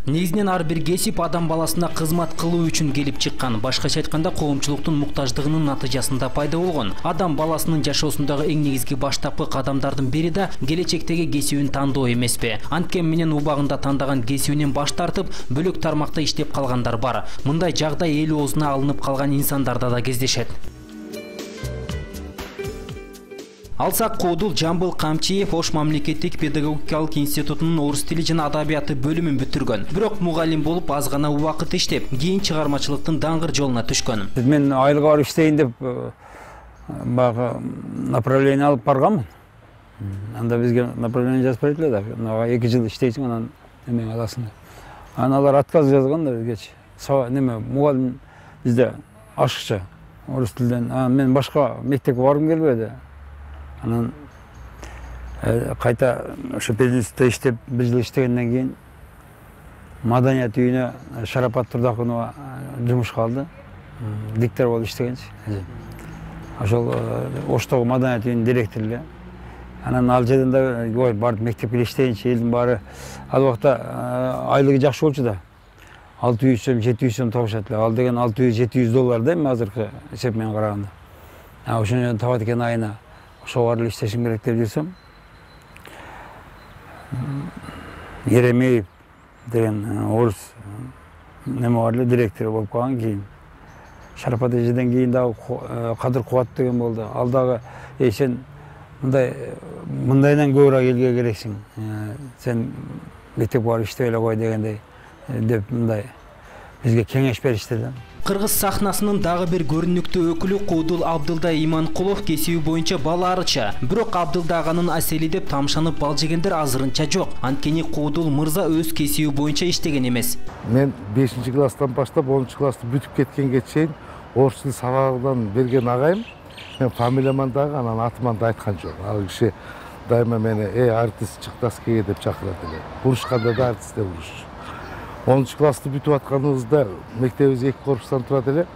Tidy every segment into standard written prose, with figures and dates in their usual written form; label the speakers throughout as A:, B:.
A: Негизинен ар бир кесип адам баласына кызмат кылуу үчүн келип чыккан. Башкача айтканда коомчулуктун муктаждыгынын натыйжасында пайда болгон. Адам баласынын жашоосундагы эң негизги баштапкы кадамдардын бири да келечектеги кесибин тандоо эмеспи? Анткени менен убагында тандаган кесибинен баш тартып, бөлөк тармакта иштеп калгандар бар. Мындай жагдай эл оозуна алынып калган инсандарда да кездешет. Алсак Куудул Жамбыл Камчиев Ош мамлекеттик педагогикалык институтунун орус тили жана адабияты бөлүмүн бүтүргөн. Бирок мугалим болуп аз гана убакыт иштеп, кийин чыгармачылыктын даңгыр жолуна түшкөн.
B: Мен айылга барып иштейин деп бага направление алып барганмын. Анда бизге направление жазып берди да, 2 жыл иштейсиң, анан эме аласың. Алар отказ жазган да бизгечи. Неме мугалим бизде ашыкча орус тилден. Мен башка мектепке баргым келбеди. Анан кайта ошо пединститутта иштеп 1 жыл иштегенден кийин маданият үйүнө Шарапат Турдакунова жумушка алды. Диктор болуп иштегенчи. Ошол Оштогу маданият үйүнүн директору эле. Анан ал жерден да барып мектепке иштейинчи, элдин баары ал убакта айлыгы жакшы болчу да. 600 сом, 700 сом табышат эле. Ал деген 600-700 доллар да эми азыркы эсеп менен караганда. Ошону табат экен айына. Ошого барып иштешим керек деп жүрсөм, Еремеев деген орус неме бар эле, директор болуп калган. Кийин Шарапат эжеден кийин дагы Кадыр Кубат деген болду. Ал дагы сен мындайдан көбүрөөк элге керексиң. Сен мектепке барып иштеп эле кой дегендей деп мындай бизге кеңеш беришти да.
A: Кыргыз сахнасынын дагы бир көрүнүктүү өкүлү Куудул Абдылда Иманкулов кесиби боюнча балаарыча. Бирок Абдылда аганын асели деп тамшанып бал жегендер азырынча жок. Анткени Куудул мырза өз кесиби боюнча иштеген эмес.
C: Мен 5-класстан баштап 10-классты бүтүп кеткенге чейин орус тил сабагынан берген агайым. Мен фамилияман дагы, анан атыман да айткан жок. Ал киши дайыма мени артист Чыктаскеге деп чакырат эле. Урушканда да артист деп урушчу. 10-классты бүтүп атканыбызда мектебибиз 2 корпустан турат эле.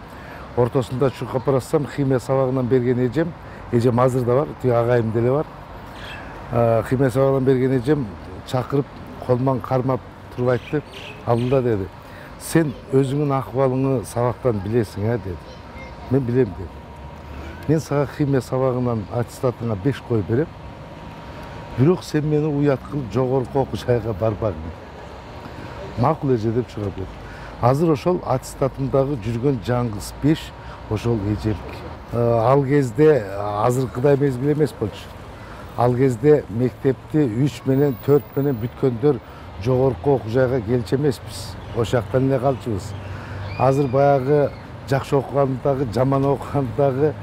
C: Ортосунда чуркап барсам химия сабагынан берген эжем азыр да бар, тиги агайым деле бар. Химия сабагынан берген эжем чакырып колман кармап туруп айтты. Абдылда деди, сен өзүңүн акыбалыңы сабактан билесиң деди. Мен билем деди. Мен сага химия сабагынан аттестатыңа 5 коюп берем. Бирок сен мени уят кылып жогорку окуу жайга барбагың. Макул эже деп чыгып берди. Азыр ошол аттестатымдагы жүргөн жаңгыз 5 ошол эжемки. Ал кезде азыркыдай мезгил эмес болчу. Ал кезде мектепти 3 менен 4 менен бүткөндөр жогорку окуу жайга келчү эмеспиз. Ошол жактан эле калчубуз. Азыр баягы жакшы окугандагы, жаман окугандагы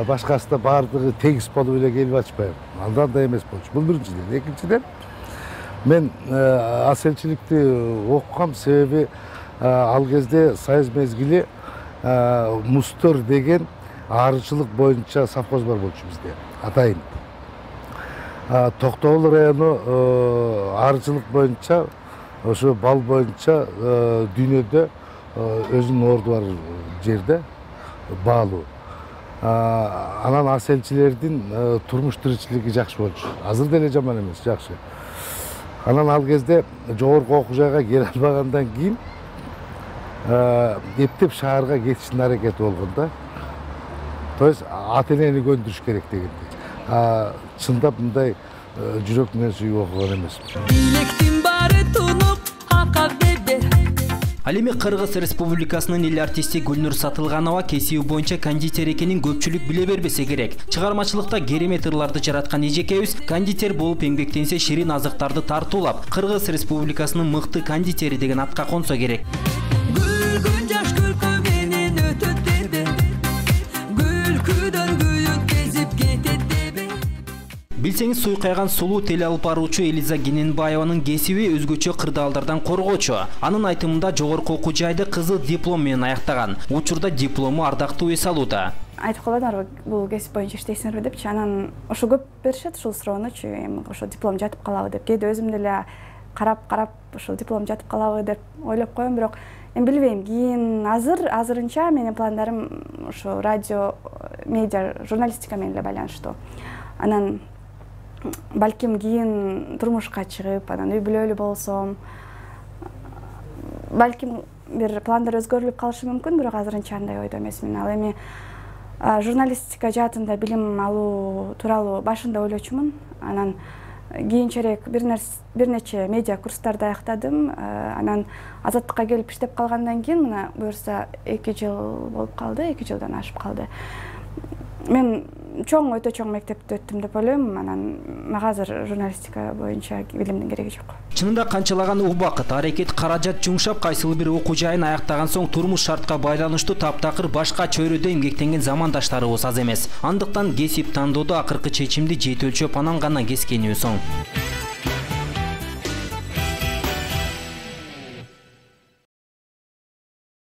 C: башкасы да баардыгы тегиз болуп эле келип атышпайбы. Андан да эмес болчу. Бул биринчиден. Экинчиден мен аселчиликти окугам, себеби ал кезде союз мезгили Мустор деген арычылык боюнча совхоз бар болчу бизде. Атайын. Токтогул району арычылык боюнча, ошо бал боюнча дүйнөдө өзүнүн орду бар жерде баалуу. Анан аселчилердин турмуш тиричилиги жакшы болчу. Азыр деле жаман эмес, жакшы. Анан ал кезде жогорку окуу жайга келе албагандан кийин эптеп шаарга кетиштин аракети болгон да. То есть ата-энени көндүрүш керек дегендей. Чындап мындай жүрөк менен сүйүп окуган эмес. Билектин баары тунуп акка бебе.
A: Ал эми Кыргыз Республикасынын эл артисти Гүлнур Сатылганова кесиби боюнча кондитер экенин көпчүлүк биле бербесе керек. Чыгармачылыкта керемет ырларды жараткан эжекебиз кондитер болуп эмгектенсе ширин азыктарды тартуулап, Кыргыз Республикасынын мыкты кондитери деген атка консо керек. Билсеңиз, суйкайган сулуу теле алып баруучу Элиза Гененбаеванын кесиби өзгөчө кырдаалдардан коргоочу. Анын айтымында жогорку окуу жайды кызы диплом менен аяктаган. Учурда диплому ардактуу эс алууда.
D: Айтып калбадыңарбы, бул кесип боюнча иштейсиңерби депчи. Анан ошо көп беришет ушул суроонучу, эми ошо диплом жатып калабы деп. Кээде өзүм деле карап ушул диплом жатып калабы деп ойлоп коем, бирок эми билбейм. Кийин азырынча менин пландарым ошо радио, медиа, журналистика менен эле байланыштуу. Анан балким кийин турмушка чыгып, анан үй бүлөлүү болсом, балким бир пландар өзгөрүлүп калышы мүмкүн, бирок азырынча андай ойдо эмесмин. Ал эми журналистика жаатында билим алуу тууралуу башында ойлочумун. Анан кийинчерээк бир нече медиа курстарды аяктадым. Анан Азаттыкка келип иштеп калгандан кийин мына буюрса 2 жыл болуп калды, 2 жылдан ашып калды. Мен өтө чоң мектепти өттүм деп ойлойм. Анан мага азыр журналистика боюнча билимдин кереги жок.
A: Чынында канчалаган убакыт, аракет, каражат жумшап, кайсыл бир окуу жайын аяктаган соң турмуш шартка байланыштуу таптакыр башка чөйрөдө эмгектенген замандаштарыбыз аз эмес. Андыктан кесип тандоодо акыркы чечимди жети өлчөп анан гана кескенибиз оң.